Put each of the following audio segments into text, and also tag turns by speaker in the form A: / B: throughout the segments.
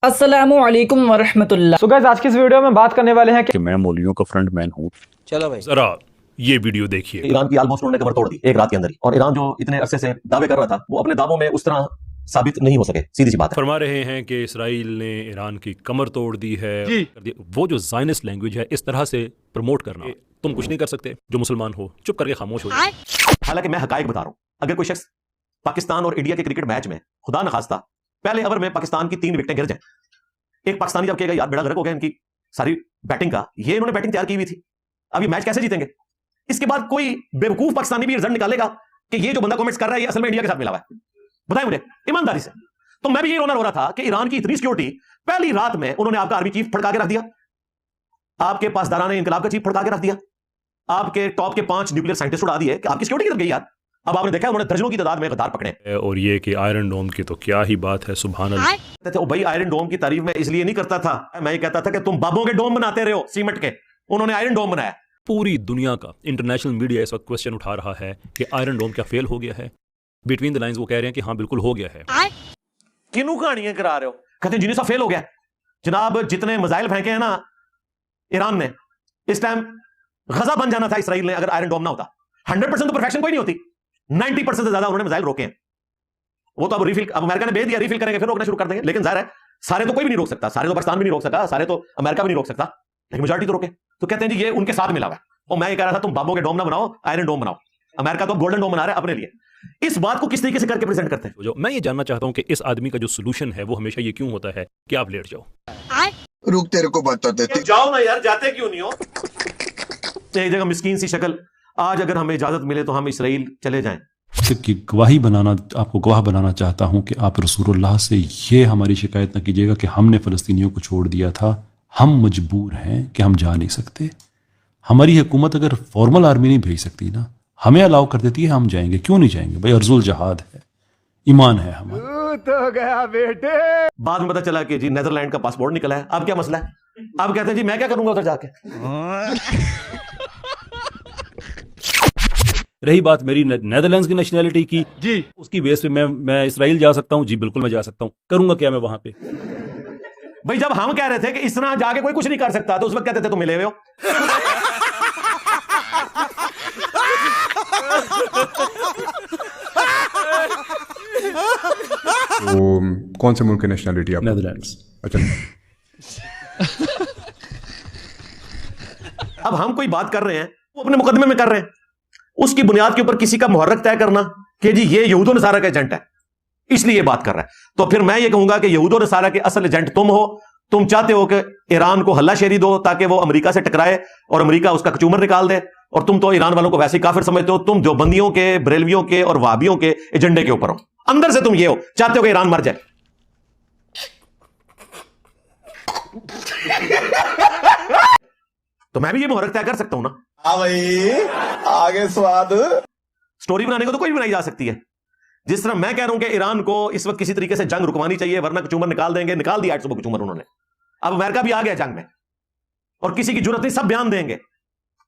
A: अस्सलामुअलैकुम वरहमतुल्लाह।
B: So guys, आज की इस वीडियो में बात करने वाले हैं
C: कि मैं मौलवियों का फ्रंट मैन हूँ।
D: चलो भाई
E: जरा ये वीडियो देखिए।
F: ईरान की ऑलमोस्ट उन्होंने कमर तोड़ दी एक रात के अंदर ही, और ईरान जो इतने अरसे से दावे कर रहा था वो अपने दावों में उस तरह साबित नहीं हो सके। सीधी सी बात है।
E: फरमा रहे हैं कि इसराइल ने ईरान की कमर तोड़ दी है। वो जो ज़ायनिस्ट लैंग्वेज है इस तरह से प्रमोट करना, तुम कुछ नहीं कर सकते। जो मुसलमान हो चुप करके खामोश हो जाए।
F: हालांकि मैं हकायक बता रहा हूं, अगर कोई शख्स पाकिस्तान और इंडिया के क्रिकेट मैच में खुदा न खास्ता पहले ओवर में पाकिस्तान की 3 विकेटें गिर जाए, एक पाकिस्तानी जब कहेगा यार बेड़ा गर्क हो गया इनकी सारी बैटिंग का, ये इन्होंने बैटिंग तैयार की हुई थी, अब ये मैच कैसे जीतेंगे। इसके बाद कोई बेवकूफ पाकिस्तानी भी रिजल्ट निकालेगा कि ये जो बंदा कमेंट्स कर रहा है ये असल में इंडिया के साथ मिला हुआ है। बताएं मुझे ईमानदारी से। तो मैं भी ये रोना रो रहा था कि ईरान की इतनी सिक्योरिटी, पहली रात में उन्होंने आपका आर्मी चीफ फड़का के रख दिया, आपके पासदाराने इनकलाब का चीफ फड़का के रख दिया, आपके टॉप के 5 न्यूक्लियर साइंटिस्ट उड़ा दिए कि आपकी सिक्योरिटी किधर गई यार। अब आपने देखा उन्होंने दर्जनों की तादाद में गद्दार पकड़े।
E: और ये कि आयरन डोम की तो क्या ही बात है, सुभान अल्लाह।
F: तो भाई आयरन डोम की तारीफ मैं इसलिए नहीं करता था, मैं ये कहता था कि तुम बाबों के डोम बनाते रहे हो सीमेंट के, उन्होंने आयरन डोम बनाया।
E: पूरी दुनिया का इंटरनेशनल मीडिया इस वक्त क्वेश्चन उठा रहा है कि आयरन डोम क्या फेल हो गया है। बिटवीन द लाइंस वो कह रहे हैं कि हाँ बिल्कुल हो गया है।
F: किनू कहानियां करा रहे हो, कहते हैं जिन्हें फेल हो गया। जनाब जितने मिसाइल फेंके हैं ना ईरान ने, इस टाइम गजा बन जाना था इसराइल ने अगर आयरन डोम ना होता। 100% तो परफेक्शन कोई नहीं होती, 90% से ज्यादा उन्होंने मिसाइल रोके हैं। वो तो अब रिफिल, अब अमेरिका ने भेज दिया, रिफिल करेंगे फिर रोकना शुरू कर देंगे। लेकिन जाहिर है सारे तो कोई भी नहीं रोक सकता, सारे तो पाकिस्तान भी नहीं रोक सका, सारे तो अमेरिका भी नहीं रोक सकता, लेकिन मेजॉरिटी तो रोके। तो कहते हैं जी ये उनके साथ मिला हुआ है। और मैं ये कह रहा था तुम बाबों के डोम ना बनाओ, आयरन डोम बनाओ। अमेरिका तो गोल्डन डोम बना रहा है अपने लिए। इस बात को किस तरीके से करके प्रेजेंट करते हैं।
E: जो मैं ये जानना चाहता हूं कि इस आदमी का जो सोल्यूशन है वो हमेशा ये क्यों होता है कि आप लेट जाओ।
G: रुक तेरे को बता देते,
F: जाओ ना यार, जाते क्यों नहीं हो। एक जगह मिस्कीन सी शक्ल, आज अगर हमें इजाजत मिले तो हम इसराइल चले जाएं।
H: की गवाही बनाना, आपको गवाह बनाना चाहता हूं कि आप रसूलुल्लाह से ये हमारी शिकायत न कीजिएगा कि हमने फ़लस्तीनियों को छोड़ दिया था। हम मजबूर हैं कि हम जा नहीं सकते। हमारी हुकूमत अगर फॉर्मल आर्मी नहीं भेज सकती ना, हमें अलाउ कर देती है, हम जाएंगे। क्यों नहीं जाएंगे भाई, अर्जुल जहाद है, ईमान है हमारा।
B: तो गया बेटे।
F: बाद में पता चला कि जी नेदरलैंड का पासपोर्ट निकला है। अब क्या मसला है, अब कहते हैं जी मैं क्या करूंगा उधर जाके।
E: रही बात मेरी नेदरलैंड्स की नेशनैलिटी की जी, उसकी बेस पे मैं इसराइल जा सकता हूँ जी, बिल्कुल मैं जा सकता हूँ। करूंगा क्या मैं वहां पे।
F: भाई जब हम कह रहे थे कि इस तरह जाके कोई कुछ नहीं कर सकता तो उस वक्त कहते थे तुम मिले हुए हो।
G: तो कौन से मुल्क की नेशनलिटी आप?
H: नेदरलैंड्स।
G: अच्छा,
F: अब हम कोई बात कर रहे हैं वो अपने मुकदमे में कर रहे हैं, उसकी बुनियाद के ऊपर किसी का मुहर्रक तय करना कि जी ये यहूद व नसारा का एजेंट है इसलिए ये बात कर रहा है। तो फिर मैं ये कहूंगा कि यहूद व नसारा के असल एजेंट तुम हो। तुम चाहते हो कि ईरान को हल्लाशेरी दो ताकि वो अमेरिका से टकराए और अमेरिका उसका कचूमर निकाल दे, और तुम तो ईरान वालों को वैसे ही काफिर समझते हो। तुम देवबंदियों के, बरेलवियों के और वहाबियों के एजेंडे के ऊपर हो। अंदर से तुम ये हो, चाहते हो कि ईरान मर जाए। तो मैं भी ये मुहर्रक तय कर सकता हूं ना।
G: भाई आगे स्वाद।
F: स्टोरी बनाने को तो कोई भी बनाई जा सकती है। जिस तरह मैं कह रहा हूं कि ईरान को इस वक्त किसी तरीके से जंग रुकवानी चाहिए वरना कचूमर निकाल देंगे, निकाल दिया 8 सुबह कचूमर उन्होंने। अब अमेरिका भी आ गया जंग में और किसी की जरूरत नहीं, सब बयान देंगे।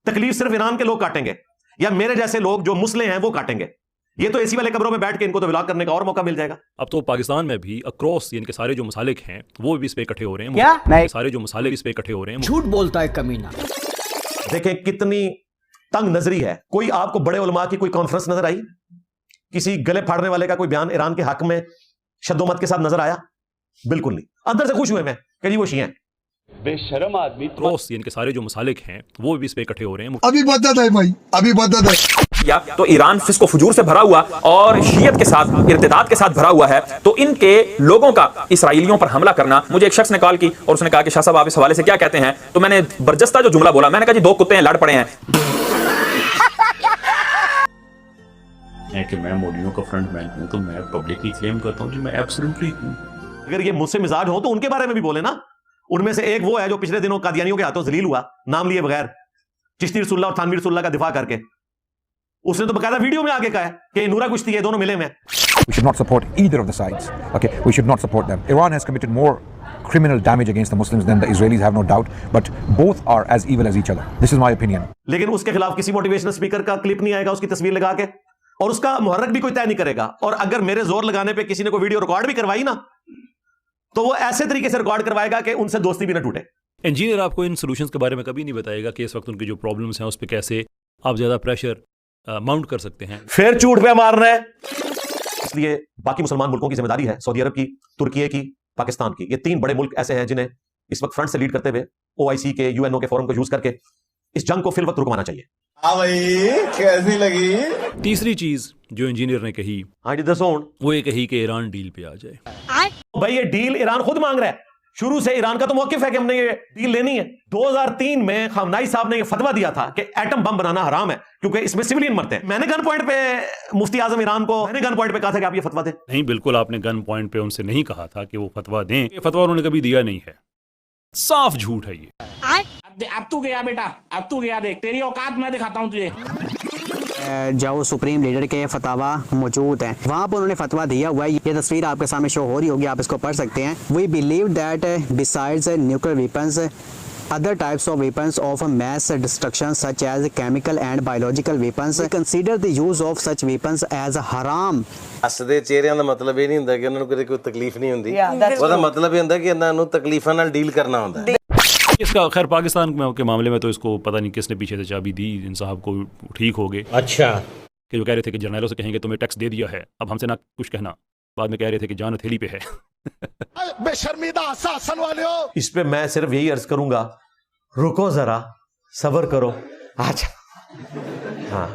F: तकलीफ सिर्फ ईरान के लोग काटेंगे या मेरे जैसे लोग जो मुस्लिम हैं वो काटेंगे। ये तो एसी वाले कमरों में बैठ के इनको तो विलाग करने का और मौका मिल जाएगा।
E: अब तो पाकिस्तान में भी अक्रॉस इनके सारे जो मसालिक हैं वो भी इस पे इकट्ठे हो रहे हैं।
A: क्या?
E: सारे जो मसालिक इस पे इकट्ठे हो रहे हैं।
A: झूठ बोलता है कमीना।
F: देखें कितनी तंग नजरी है। कोई आपको बड़े उलमा की कोई कॉन्फ्रेंस नजर आई, किसी गले फाड़ने वाले का कोई बयान ईरान के हक में शद्दोमत के साथ नजर आया? बिल्कुल नहीं। अंदर से खुश हुए मैं कि जी वो शिया हैं।
E: बेशर्म आदमी। क्रॉस इनके सारे जो मसालिक हैं वो भी इस पे इकट्ठे हो रहे हैं।
G: अभी बदत है भाई, अभी बदत है।
I: या तो ईरान फिस्को फुजूर से भरा हुआ और शियत के साथ, इर्तिदाद के साथ भरा हुआ है, तो इनके लोगों का इसराइलियों पर हमला करना। मुझे एक शख्स ने कॉल की और उसने कहा कि शाह साहब आप इस हवाले से क्या कहते हैं। तो मैंने बरजस्ता जो जुमला बोला, मैंने कहा जी 2 कुत्ते हैं लड़ पड़े हैं।
C: कि मैं मौलवियों का फ्रंट मैन हूँ तो मैं पब्लिकली क्लेम करता हूँ जी मैं एब्सोल्युटली हूँ।
F: अगर ये मुझसे मिजाज हो तो उनके बारे में भी बोले ना। उनमें से एक वो है जो पिछले दिनों कादियानियों के हाथों जलील हुआ, नाम लिए बगैर, चिश्ती रसूलुल्लाह और थानवी रसूलुल्लाह का दिफा करके। उसने तो बकायदा वीडियो में आगे कहा है कि नूरा कुश्ती है, दोनों मिले में।
J: We should not support either of the sides. Okay, we should not support them. Iran has committed more criminal damage against the Muslims than the Israelis, have no doubt, but both are as evil as each other. This is my opinion.
F: लेकिन उसके खिलाफ किसी motivational speaker का clip नहीं आएगा उसकी तस्वीर लगा के, और उसका मुहर्रक भी कोई तय नहीं करेगा। और अगर मेरे जोर लगाने पे किसी ने कोई वीडियो रिकॉर्ड भी करवाई ना तो वो ऐसे तरीके से रिकॉर्ड करवाएगा कि उनसे दोस्ती भी ना टूटे।
E: इंजीनियर आपको इन सॉल्यूशंस के बारे में कभी नहीं बताएगा कि इस वक्त उनकी जो प्रॉब्लम्स हैं उस पर कैसे आप ज़्यादा प्रेशर माउंट कर सकते हैं।
F: फिर झूठ पे मारना है। इसलिए बाकी मुसलमान मुल्कों की जिम्मेदारी है, सऊदी अरब की, तुर्की की, पाकिस्तान की। ये 3 बड़े मुल्क ऐसे हैं जिन्हें इस वक्त फ्रंट से लीड करते हुए OIC के, UNO के फोरम को यूज करके इस जंग को फिल वक्त रुकवाना चाहिए।
G: हाँ भाई, कैसी लगी?
E: तीसरी चीज़ जो इंजीनियर ने कही,
F: हाँ जी दसों,
E: वो ये कही कि ईरान डील पे आ जाए।
F: भाई ये डील ईरान खुद मांग रहा है। शुरू से ईरान का तो मौकिफ है कि हमने ये डील लेनी है। 2003 में खामनाई साहब ने ये फतवा दिया था कि एटम बम बनाना हराम है क्योंकि इसमें सिविलियन मरते हैं। मैंने गन पॉइंट पे मुफ्ती आजम ईरान को मैंने गन पॉइंट पे कहा था कि आप ये फतवा दें।
E: नहीं, बिल्कुल आपने गन पॉइंट पे उनसे नहीं कहा था कि वो फतवा दें। ये फतवा उन्होंने कभी दिया नहीं है, साफ झूठ है ये।
A: अब तू गया बेटा, अब तू गया, देख तेरी औकात मैं दिखाता हूँ तुझे।
D: जो सुप्रीम लीडर के फतवा मौजूद हैं वहाँ पर उन्होंने फतवा दिया हुआ है। ये तस्वीर आपके सामने शो हो रही होगी, आप इसको पढ़ सकते हैं। We believe that besides nuclear weapons other types of weapons of mass destruction such as chemical and biological weapons consider the use of such weapons as haram।
K: ਹੱਸਦੇ ਚਿਹਰਿਆਂ ਦਾ ਮਤਲਬ ਇਹ ਨਹੀਂ ਹੁੰਦਾ ਕਿ ਉਹਨਾਂ ਨੂੰ ਕੋਈ ਤਕਲੀਫ ਨਹੀਂ ਹੁੰਦੀ, ਉਹਦਾ ਮਤਲਬ ਇਹ ਹੁੰਦਾ ਕਿ ਇਹਨਾਂ ਨੂੰ ਤਕਲੀਫਾਂ ਨਾਲ ਡੀਲ ਕਰਨਾ ਹੁੰਦਾ।
E: इसका खैर पाकिस्तान के मामले में तो इसको पता नहीं किसने पीछे से चाबी दी, इन साहब को ठीक हो गए। अच्छा, कि जो कह रहे थे कि जर्नलों से कहेंगे तुम्हें टैक्स दे दिया है, अब हमसे ना कुछ कहना। बाद में कह रहे थे कि जान हथेली पे है।
G: बेशर्मीदा शासन वाले हो।
F: इस पे मैं सिर्फ यही अर्ज करूंगा, रुको जरा, सब्र करो। अच्छा, हाँ,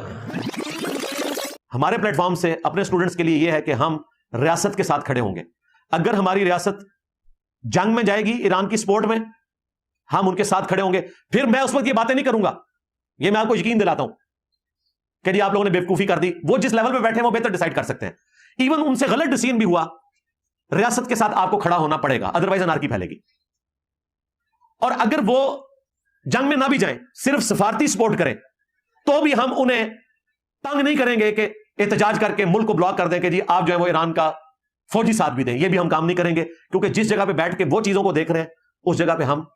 F: हमारे प्लेटफॉर्म से अपने स्टूडेंट्स के लिए यह है कि हम रियासत के साथ खड़े होंगे। अगर हमारी रियासत जंग में जाएगी ईरान की सपोर्ट में, हम उनके साथ खड़े होंगे। फिर मैं उस वक्त ये बातें नहीं करूंगा, ये मैं आपको यकीन दिलाता हूं कि जी आप लोगों ने बेवकूफी कर दी। वो जिस लेवल पे बैठे हैं वो बेहतर डिसाइड कर सकते हैं। इवन उनसे गलत डिसीजन भी हुआ, रियासत के साथ आपको खड़ा होना पड़ेगा, अदरवाइज अनार्की फैलेगी। और अगर वो जंग में ना भी जाएं, सिर्फ सफारती सपोर्ट करें, तो भी हम उन्हें तंग नहीं करेंगे कि एहतजाज करके मुल्क को ब्लॉक कर दें कि जी आप जो है वो ईरान का फौजी साथ भी दें। ये भी हम काम नहीं करेंगे, क्योंकि जिस जगह पे बैठ के वो चीजों को देख रहे हैं उस जगह पे हम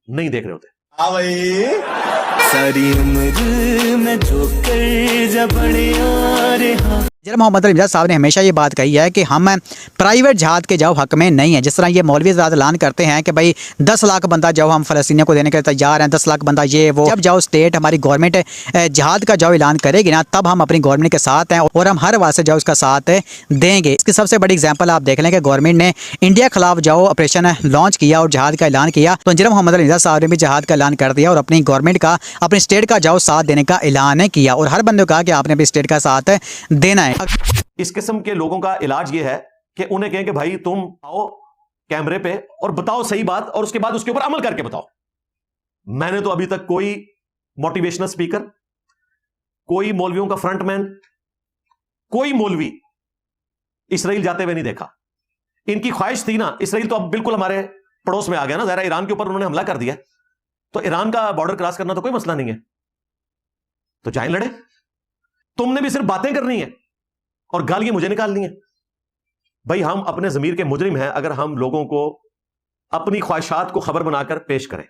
F: नहीं देख रहे होते।
G: हाँ भाई,
A: सारी उम्र में जो कर जब बड़े आ रहा।
D: जनाब मोहम्मद अली साहब ने हमेशा ये बात कही है कि हम प्राइवेट जहाद के जाओ हक में नहीं है। जिस तरह ये मौलवी हज़रात ऐलान करते हैं कि भाई 10 लाख बंदा जाओ हम फ़लस्तीनियों को देने के लिए तैयार हैं, 10 लाख बंदा ये वो। जब जाओ स्टेट हमारी गवर्नमेंट जहाद का जाओ ऐलान करेगी ना, तब हम अपनी गवर्नमेंट के साथ हैं और हम हर वास्ते जाओ उसका साथ देंगे। इसकी सबसे बड़ी एग्जाम्पल आप देख लें कि गवर्नमेंट ने इंडिया के खिलाफ जाओ ऑपरेशन लॉन्च किया और जहाद का ऐलान किया, तो जनाब मोहम्मद अली साहब ने भी जहाद का ऐलान कर दिया और अपनी गवर्नमेंट का, अपनी स्टेट का जाओ साथ देने का ऐलान किया और हर बंदे को कहा कि आपने अपनी स्टेट का साथ देना है।
F: इस किस्म के लोगों का इलाज यह है कि उन्हें कहें कि भाई तुम आओ कैमरे पे और बताओ सही बात, और उसके बाद उसके ऊपर अमल करके बताओ। मैंने तो अभी तक कोई मोटिवेशनल स्पीकर, कोई मौलवियों का फ्रंटमैन, कोई मौलवी इसराइल जाते हुए नहीं देखा। इनकी ख्वाहिश थी ना, इसराइल तो अब बिल्कुल हमारे पड़ोस में आ गया ना, जरा ईरान के ऊपर उन्होंने हमला कर दिया, तो ईरान का बॉर्डर क्रॉस करना तो कोई मसला नहीं है, तो जाएं लड़े। तुमने भी सिर्फ बातें करनी है और गालियां मुझे निकालनी है। भाई हम अपने ज़मीर के मुजरिम हैं अगर हम लोगों को अपनी ख्वाहिशात को खबर बनाकर पेश करें।